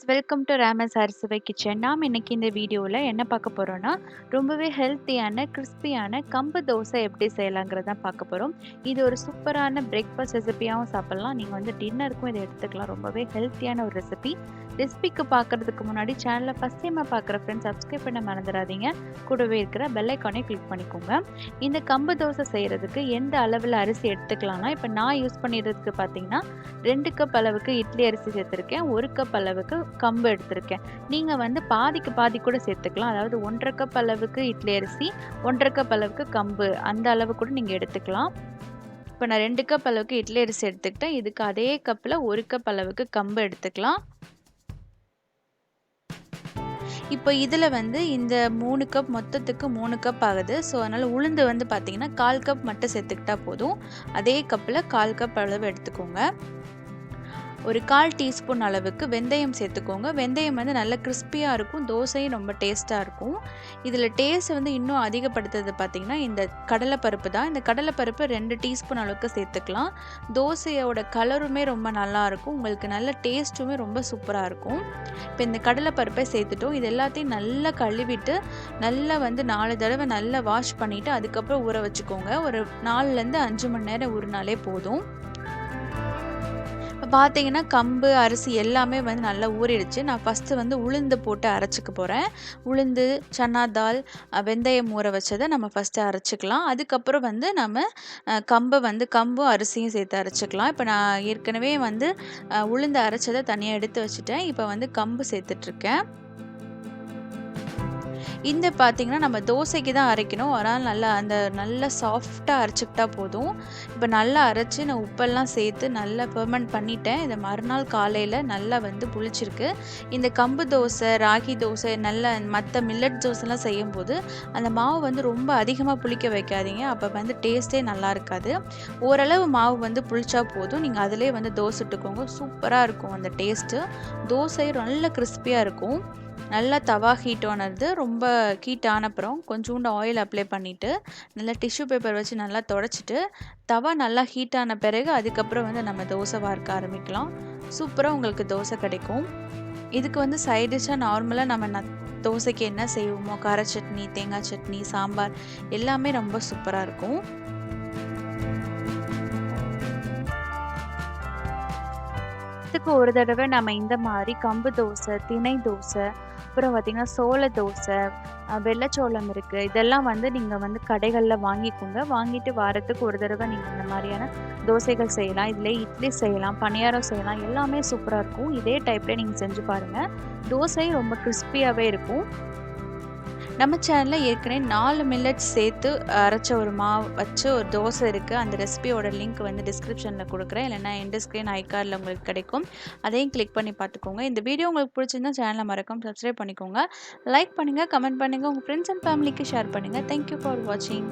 Welcome to Rama's Arusuvai kitchen. நாம் இன்னைக்கு இந்த வீடியோவில் என்ன பார்க்க போகிறோன்னா, ரொம்பவே ஹெல்த்தியான கிறிஸ்பியான கம்பு தோசை எப்படி செய்யலாங்கிறது தான் பார்க்க போகிறோம். இது ஒரு சூப்பரான பிரேக்ஃபாஸ்ட் ரெசிபியாகவும் சாப்பிட்லாம். நீங்கள் வந்து டின்னருக்கும் இதை எடுத்துக்கலாம். ரொம்பவே ஹெல்த்தியான ஒரு ரெசிபிக்கு பார்க்குறதுக்கு முன்னாடி சேனலை ஃபஸ்ட் டைமாக பார்க்குற ஃப்ரெண்ட்ஸ் சப்ஸ்கிரைப் பண்ண மறந்துடாதீங்க. கூடவே இருக்கிற பெல் ஐக்கானே கிளிக் பண்ணிக்கோங்க. இந்த கம்பு தோசை செய்கிறதுக்கு எந்த அளவில் அரிசி எடுத்துக்கலாம்னா, இப்போ நான் யூஸ் பண்ணிடுறதுக்கு பார்த்தீங்கன்னா 2 கப் அளவுக்கு இட்லி அரிசி சேர்த்துருக்கேன். 1 கப் அளவுக்கு கம்பு எடுத்திருக்கேன். நீங்க வந்து பாதிக்கு பாதி கூட சேர்த்துக்கலாம். அதாவது 1 1/2 கப் அளவுக்கு இட்லி அரிசி, 1 1/2 கப் அளவுக்கு கம்பு, அந்த அளவு கூட நீங்க எடுத்துக்கலாம். இப்போ நான் 2 கப் அளவுக்கு இட்லி அரிசி எடுத்துக்கிட்டேன். இதுக்கு அதே கப்ல 1 கப் அளவுக்கு கம்பு எடுத்துக்கலாம். இப்போ இதில் வந்து இந்த 3 கப் மொத்தத்துக்கு 3 கப் ஆகுது. ஸோ அதனால் உளுந்து வந்து பார்த்தீங்கன்னா 1/4 கப் மட்டும் சேர்த்துக்கிட்டா போதும். அதே கப்பில் 1/4 கப் அளவு எடுத்துக்கோங்க. ஒரு 1/4 டீஸ்பூன் அளவுக்கு வெந்தயம் சேர்த்துக்கோங்க. வெந்தயம் வந்து நல்ல கிறிஸ்பியாக இருக்கும். தோசையும் ரொம்ப டேஸ்ட்டாக இருக்கும். இதில் டேஸ்ட் வந்து இன்னும் அதிகப்படுத்துறது பார்த்திங்கன்னா இந்த கடலைப்பருப்பு தான். இந்த கடலைப்பருப்பு 2 டீஸ்பூன் அளவுக்கு சேர்த்துக்கலாம். தோசையோட கலருமே ரொம்ப நல்லாயிருக்கும். உங்களுக்கு நல்ல டேஸ்ட்டுமே ரொம்ப சூப்பராக இருக்கும். இப்போ இந்த கடலைப்பருப்பை சேர்த்துட்டோம். இது எல்லாத்தையும் நல்லா கழுவிட்டு நல்லா வந்து 4 தடவை நல்லா வாஷ் பண்ணிவிட்டு அதுக்கப்புறம் ஊற வச்சுக்கோங்க. ஒரு 4லேருந்து 5 மணி நேரம் ஊறினாலே போதும். இப்போ பார்த்தீங்கன்னா கம்பு அரிசி எல்லாமே வந்து நல்லா ஊறிடுச்சு. நான் ஃபஸ்ட்டு வந்து உளுந்து போட்டு அரைச்சிக்க போகிறேன். உளுந்து, சன்னா தால், வெந்தயம் ஊற வச்சதை நம்ம ஃபஸ்ட்டு அரைச்சிக்கலாம். அதுக்கப்புறம் வந்து நம்ம கம்பும் அரிசியும் சேர்த்து அரைச்சிக்கலாம். இப்போ நான் ஏற்கனவே வந்து உளுந்து அரைச்சதை தனியாக எடுத்து வச்சுட்டேன். இப்போ வந்து கம்பு சேர்த்துட்ருக்கேன். இந்த பார்த்திங்கன்னா நம்ம தோசைக்கு தான் அரைக்கணும். அதனால் நல்லா சாஃப்டாக அரைச்சிக்கிட்டா போதும். இப்போ நல்லா அரைச்சி நான் உப்பெல்லாம் சேர்த்து நல்லா ஃபெர்மெண்ட் பண்ணிட்டேன். இதை மறுநாள் காலையில் நல்லா வந்து புளிச்சிருக்கு. இந்த கம்பு தோசை, ராகி தோசை, நல்ல மற்ற மில்லட் தோசைலாம் செய்யும்போது அந்த மாவு வந்து ரொம்ப அதிகமாக புளிக்க வைக்காதீங்க. அப்போ வந்து டேஸ்ட்டே நல்லா இருக்காது. ஓரளவு மாவு வந்து புளிச்சா போதும். நீங்கள் அதிலே வந்து தோசை சுட்டுக்கோங்க. சூப்பராக இருக்கும் அந்த டேஸ்ட்டு. தோசை நல்ல கிறிஸ்பியாக இருக்கும். நல்லா தவா ஹீட் ஆனது ரொம்ப ஹீட் ஆனப்புறம் கொஞ்சோண்டு ஆயில் அப்ளை பண்ணிவிட்டு நல்லா டிஷ்யூ பேப்பர் வச்சு நல்லா தொடச்சிட்டு தவா நல்லா ஹீட் ஆன பிறகு அதுக்கப்புறம் வந்து நம்ம தோசை வார்க்க ஆரம்பிக்கலாம். சூப்பராக உங்களுக்கு தோசை கிடைக்கும். இதுக்கு வந்து சைட் டிஷ்ஷாக நார்மலாக நம்ம தோசைக்கு என்ன செய்வோமோ கார சட்னி, தேங்காய் சட்னி, சாம்பார் எல்லாமே ரொம்ப சூப்பராக இருக்கும். இதுக்கு ஒரு தடவை நம்ம இந்த மாதிரி கம்பு தோசை, திணை தோசை, அப்புறம் பார்த்திங்கன்னா சோள தோசை, வெள்ளைச்சோளம் இருக்குது. இதெல்லாம் வந்து நீங்கள் வந்து கடைகளில் வாங்கிக்கோங்க. வாங்கிட்டு வாரத்துக்கு ஒரு தடவை நீங்கள் இந்த மாதிரியான தோசைகள் செய்யலாம். இதில் இட்லி செய்யலாம், பணியாரம் செய்யலாம். எல்லாமே சூப்பராக இருக்கும். இதே டைப்லேயே நீங்கள் செஞ்சு பாருங்கள். தோசை ரொம்ப கிறிஸ்பியாகவே இருக்கும். நம்ம சேனலில் ஏற்கனவே 4 மில்லட்ஸ் சேர்த்து அரைச்ச ஒரு மாவு வச்சு ஒரு தோசை இருக்குது. அந்த ரெசிபியோட லிங்க் வந்து டிஸ்கிரிப்ஷனில் கொடுக்குறேன். இல்லைனா எண்ட் ஸ்க்ரீன் ஐகார்டில் உங்களுக்கு கிடைக்கும். அதையும் கிளிக் பண்ணி பார்த்துக்கோங்க. இந்த வீடியோ உங்களுக்கு பிடிச்சிருந்தா சேனலை மறக்காம சப்ஸ்கிரைப் பண்ணிக்கோங்க. லைக் பண்ணுங்கள், கமெண்ட் பண்ணுங்கள், உங்கள் ஃப்ரெண்ட்ஸ் அண்ட் ஃபேமிலிக்கு ஷேர் பண்ணுங்கள். தேங்க்யூ ஃபார் வாட்சிங்.